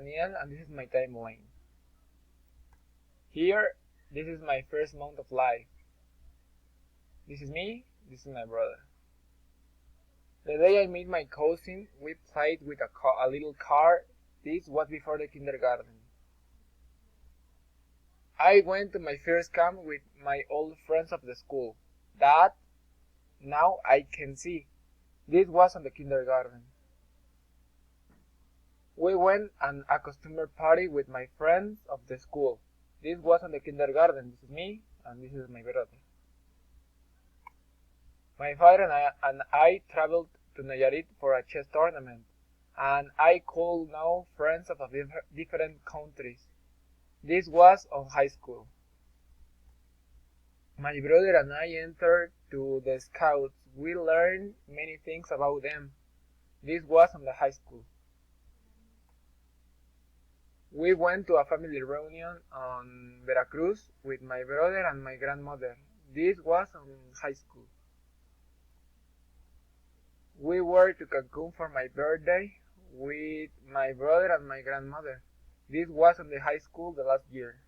Daniel, and this is my timeline. Here, this is my first month of life. This is me, this is my brother. The day I met my cousin, we played with a little car. This was before the kindergarten. I went to my first camp with my old friends of the school. That, now I can see. This was on the kindergarten. We went on a customer party with my friends of the school. This was on the kindergarten. This is me, and this is my brother. My father and I traveled to Nayarit for a chess tournament, and I could know friends of different countries. This was on high school. My brother and I entered to the Scouts. We learned many things about them. This was on the high school. We went to a family reunion on Veracruz with my brother and my grandmother. This was on high school. We were to Cancun for my birthday with my brother and my grandmother. This was on the high school the last year.